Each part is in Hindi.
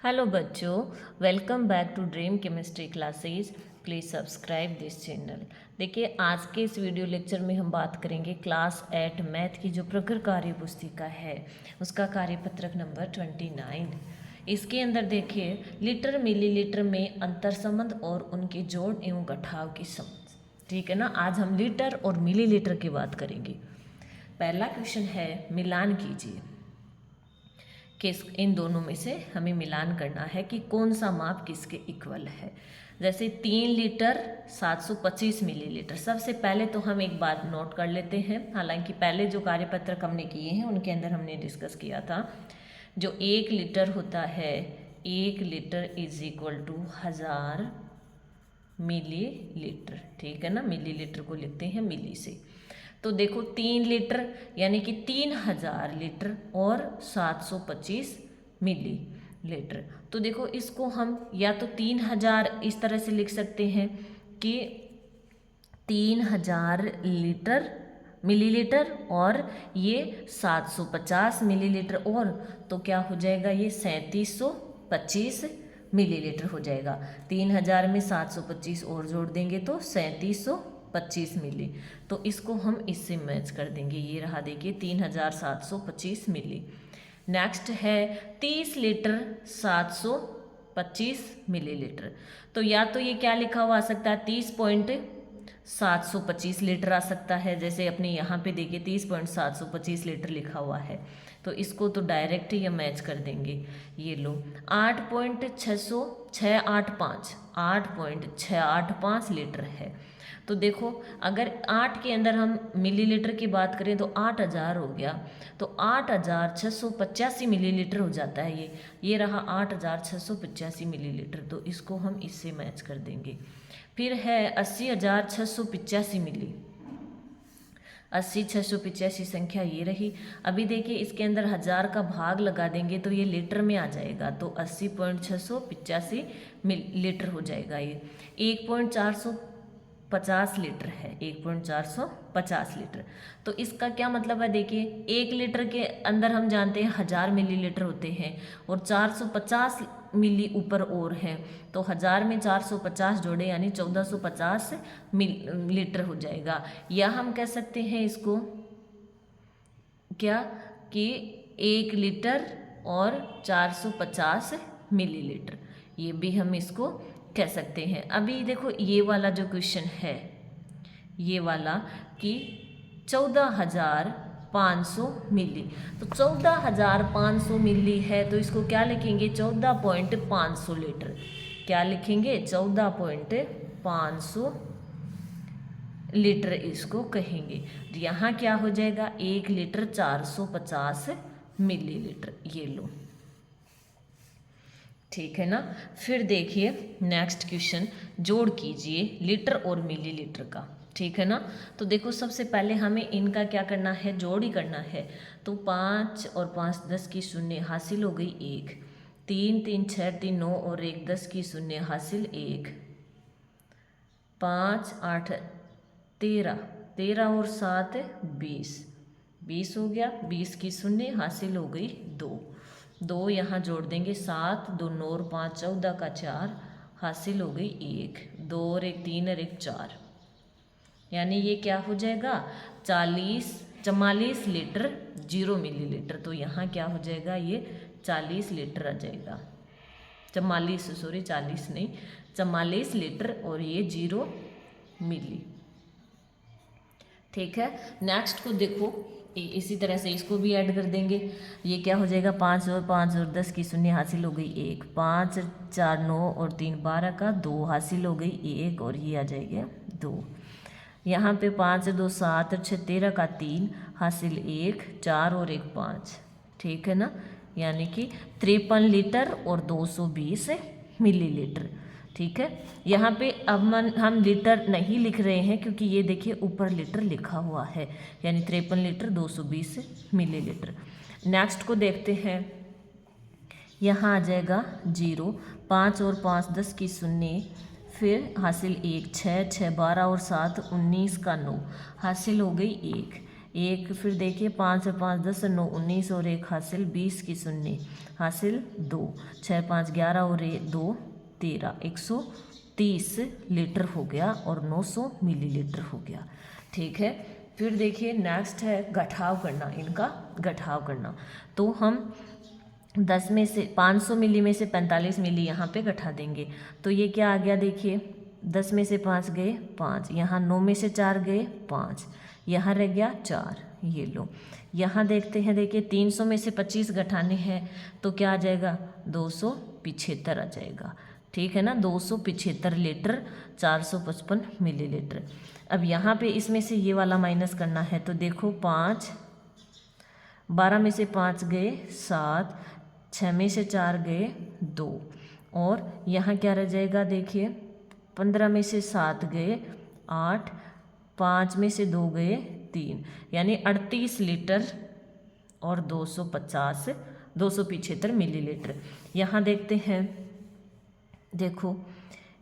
हेलो बच्चों, welcome back to Dream Chemistry classes. Please subscribe this channel. देखिए, आज के इस वीडियो लेक्चर में हम बात करेंगे क्लास 8 मैथ की जो प्रकर कार्य पुस्तिका है उसका कार्यपत्रक नंबर 29। इसके अंदर देखिए लीटर मिलीलीटर में अंतर संबंध और उनके जोड़ एवं घटाव की समझ। ठीक है ना। आज हम लीटर और मिलीलीटर की बात करेंगे। पहला क्वेश्चन है, मिलान कीजिए किस इन दोनों में से हमें मिलान करना है कि कौन सा माप किसके इक्वल है। जैसे 3 लीटर 725 मिलीलीटर। सबसे पहले तो हम एक बात नोट कर लेते हैं, हालांकि पहले जो कार्यपत्रक हमने किए हैं उनके अंदर हमने डिस्कस किया था, जो 1 लीटर होता है 1 litre is equal to 1000 millilitre. ठीक है ना, मिलीलीटर को लिखते हैं मिली से। तो देखो 3 लीटर यानी कि 3000 लीटर और 725 मिलीलीटर। तो देखो इसको हम या तो 3000 इस तरह से लिख सकते हैं कि 3000 लीटर मिलीलीटर और ये 750 मिलीलीटर, और तो क्या हो जाएगा, ये 3725 मिलीलीटर हो जाएगा। 3000 में 725 और जोड़ देंगे तो 3725 मिली। तो इसको हम इससे मैच कर देंगे। ये रहा देखिए 3725 मिली। नेक्स्ट है 30 लीटर 725 मिलीलीटर। तो या तो ये क्या लिखा हुआ आ सकता है, 30.725 लीटर आ सकता है। जैसे अपने यहाँ पे देखिए 30.725 लीटर लिखा हुआ है, तो इसको तो डायरेक्ट ही मैच कर देंगे। ये लो 8.685 लीटर है। तो देखो अगर 8 के अंदर हम मिलीलीटर की बात करें तो 8000 हो गया, तो 8685 मिलीलीटर हो जाता है। ये रहा 8685 मिलीलीटर। तो इसको हम इससे मैच कर देंगे। फिर है 80685 मिली। 80685 संख्या ये रही। अभी देखिए इसके अंदर 1000 का भाग लगा देंगे तो ये लीटर में आ जाएगा, तो 80.685 लीटर हो जाएगा। ये 1.450 लीटर है, 1.450 लीटर। तो इसका क्या मतलब है, देखिए 1 लीटर के अंदर हम जानते हैं 1000 मिलीलीटर होते हैं और 450 मिली ऊपर और है, तो 1000 में 450 जोड़े यानी 1450 लीटर हो जाएगा। या हम कह सकते हैं इसको क्या कि 1 लीटर और 450 मिलीलीटर, ये भी हम इसको कह सकते हैं। अभी देखो ये वाला जो क्वेश्चन है, ये वाला कि 14500 मिली, तो 14500 मिली है तो इसको क्या लिखेंगे, 14.500 लीटर। क्या लिखेंगे, 14.500 लीटर इसको कहेंगे। यहाँ क्या हो जाएगा, 1 लीटर 450 मिलीलीटर। ये लो, ठीक है ना। फिर देखिए नेक्स्ट क्वेश्चन, जोड़ कीजिए लीटर और मिलीलीटर का। ठीक है ना। तो देखो सबसे पहले हमें इनका क्या करना है, जोड़ ही करना है। तो 5 और 5 10 की शून्य हासिल हो गई 1, 3 3 6 3 9 और 1 10 की शून्य हासिल 1, 5 8 13 13 और 7 20 20 हो गया, 20 की शून्य हासिल हो गई 2 2 यहाँ जोड़ देंगे 7 2 9 और 5 14 का 4 हासिल हो गई 1, 2 और 1 3 और 1 4, यानी ये क्या हो जाएगा 44 लीटर 0 मिलीलीटर। तो यहाँ क्या हो जाएगा, ये 40 लीटर आ जाएगा। 40 नहीं 44 लीटर और ये 0 मिली। ठीक है। नेक्स्ट को देखो, इसी तरह से इसको भी ऐड कर देंगे। ये क्या हो जाएगा, 5 और 10 की शून्य हासिल हो गई 1, 5 4 9 और 3 12 का 2 हासिल हो गई 1 और ये आ जाएगा 2। यहाँ पे 5 2 7 और 6 13 का 3 हासिल 1, 4 और 1 5। ठीक है ना, यानी कि 53 लीटर और 220 मिलीलीटर। ठीक है। यहाँ पे अब हम लीटर नहीं लिख रहे हैं क्योंकि ये देखिए ऊपर लीटर लिखा हुआ है, यानी 53 लीटर 220 मिलीलीटर। नेक्स्ट को देखते हैं, यहाँ आ जाएगा 0, 5 और 5 10 की शून्य, फिर हासिल 1, 6 6 12 और 7 19 का 9 हासिल हो गई 1, एक, फिर देखिए 5 से 5 10 9 19 और एक हासिल 20 की शून्य हासिल 2, 6 5 11 और 2 13, 130 लीटर हो गया और 900 मिलीलीटर हो गया। ठीक है, फिर देखिए नेक्स्ट है घटाव करना, इनका घटाव करना। तो हम 10 में से 500 मिली में से 45 मिली यहाँ पे घटा देंगे। तो ये क्या आ गया देखिए, 10 में से 5 गए 5, यहाँ 9 में से 4 गए 5, यहाँ रह गया 4, ये लो। यहाँ देखते हैं, देखिए 300 में से 25 घटाने हैं तो क्या आ जाएगा, 275 आ जाएगा। ठीक है ना, 275 लीटर 455 मिलीलीटर। अब यहाँ पे इसमें से ये वाला माइनस करना है, तो देखो 5, 12 में से 5 गए 7, 6 में से 4 गए 2, और यहाँ क्या रह जाएगा देखिए, 15 में से 7 गए 8, 5 में से 2 गए 3, यानी 38 लीटर और 275 मिलीलीटर। यहाँ देखते हैं, देखो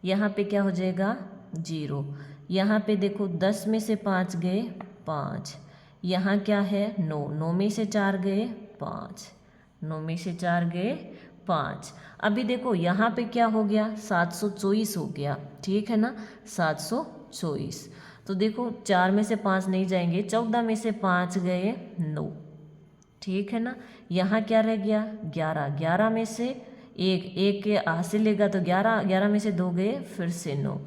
यहाँ पे क्या हो जाएगा 0, यहाँ पे देखो 10 में से 5 गए 5, यहाँ क्या है 9, 9 में से 4 गए 5, 9 में से 4 गए 5। अभी देखो यहाँ पे क्या हो गया, 724 हो गया। ठीक है ना, 724। तो देखो 4 में से 5 नहीं जाएंगे, 14 में से 5 गए 9। ठीक है ना, यहाँ क्या रह गया 11, 11 में से एक के हासिल लेगा तो 11, 11 में से 2 गए फिर से 9,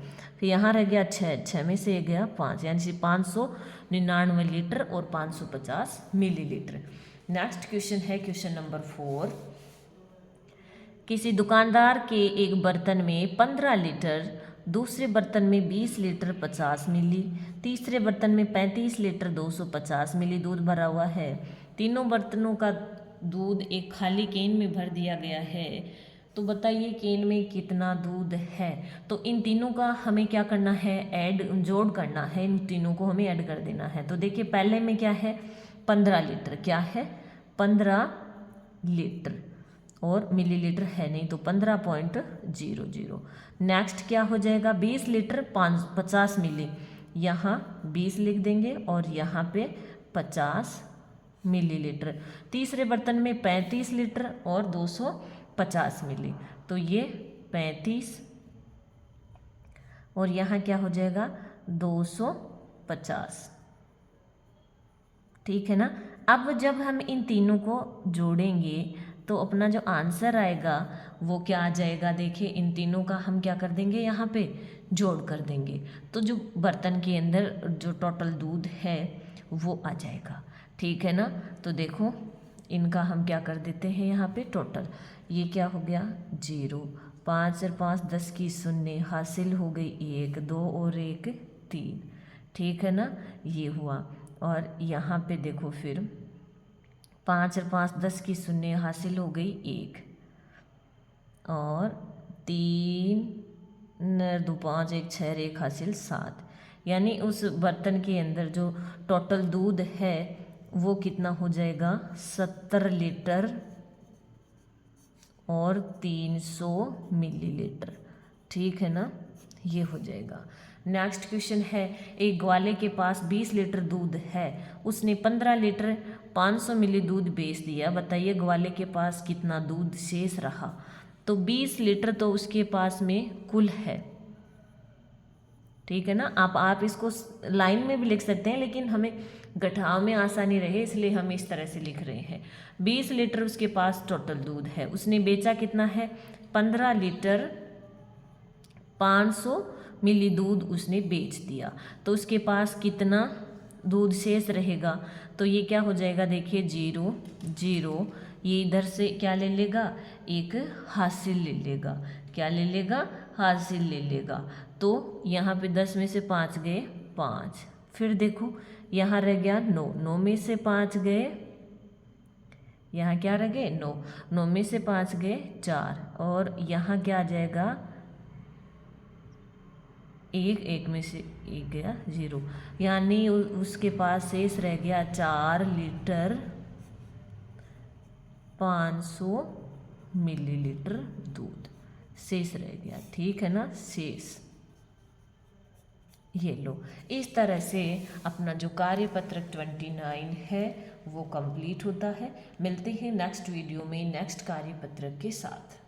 फिर यहाँ रह गया 6, 6 में से 1 गया 5, यानी 599 लीटर और 550 मिलीलीटर। नेक्स्ट क्वेश्चन है क्वेश्चन नंबर 4। किसी दुकानदार के एक बर्तन में 15 लीटर, दूसरे बर्तन में 20 लीटर 50 मिली, तीसरे बर्तन में 35 लीटर 250 मिली दूध भरा हुआ है। तीनों बर्तनों का दूध एक खाली केन में भर दिया गया है, तो बताइए केन में कितना दूध है। तो इन तीनों का हमें क्या करना है, ऐड जोड़ करना है, इन तीनों को हमें ऐड कर देना है। तो देखिए पहले में क्या है 15 लीटर, क्या है 15 लीटर, और मिलीलीटर है नहीं तो 15.00। नेक्स्ट क्या हो जाएगा 20 लीटर 50 मिली, यहाँ 20 लिख देंगे और यहाँ पे 50 मिलीलीटर। तीसरे बर्तन में 35 लीटर और 250 मिली, तो ये 35 और यहाँ क्या हो जाएगा 250। ठीक है ना। अब जब हम इन तीनों को जोड़ेंगे तो अपना जो आंसर आएगा वो क्या आ जाएगा, देखिए इन तीनों का हम क्या कर देंगे यहाँ पे जोड़ कर देंगे, तो जो बर्तन के अंदर जो टोटल दूध है वो आ जाएगा। ठीक है ना, तो देखो इनका हम क्या कर देते हैं यहाँ पे टोटल, ये क्या हो गया 0, 5 और 5 10 की शून्य हासिल हो गई 1, 2 और 1 3। ठीक है ना, ये हुआ। और यहाँ पे देखो फिर 5 और 5 10 की शून्य हासिल हो गई 1, और 3 2 5 1 6 1 हासिल 7, यानी उस बर्तन के अंदर जो टोटल दूध है वो कितना हो जाएगा 70 लीटर और 300 मिलीलीटर। ठीक है ना, ये हो जाएगा। नेक्स्ट क्वेश्चन है, एक ग्वाले के पास 20 लीटर दूध है, उसने 15 लीटर 500 मिली दूध बेच दिया, बताइए ग्वाले के पास कितना दूध शेष रहा। तो 20 लीटर तो उसके पास में कुल है। ठीक है ना, आप इसको लाइन में भी लिख सकते हैं, लेकिन हमें घटाव में आसानी रहे इसलिए हम इस तरह से लिख रहे हैं। 20 लीटर उसके पास टोटल दूध है, उसने बेचा कितना है 15 लीटर 500 मिली दूध उसने बेच दिया, तो उसके पास कितना दूध शेष रहेगा। तो ये क्या हो जाएगा देखिए 0 0, ये इधर से क्या ले लेगा एक हासिल ले लेगा, क्या ले लेगा हासिल ले लेगा। तो यहाँ पे 10 में से 5 गए 5, फिर देखो यहाँ रह गया 9, 9 में से 5 गए, यहाँ क्या रह गए 9, 9 में से 5 गए 4, और यहाँ क्या आ जाएगा 1, 1 में से 1 गया 0, यानी उसके पास शेष रह गया 4 लीटर 500 मिलीलीटर दूध शेष रह गया। ठीक है ना, शेष। ये लो। इस तरह से अपना जो कार्यपत्रक 29 है वो कंप्लीट होता है। मिलते हैं नेक्स्ट वीडियो में नेक्स्ट कार्यपत्रक के साथ।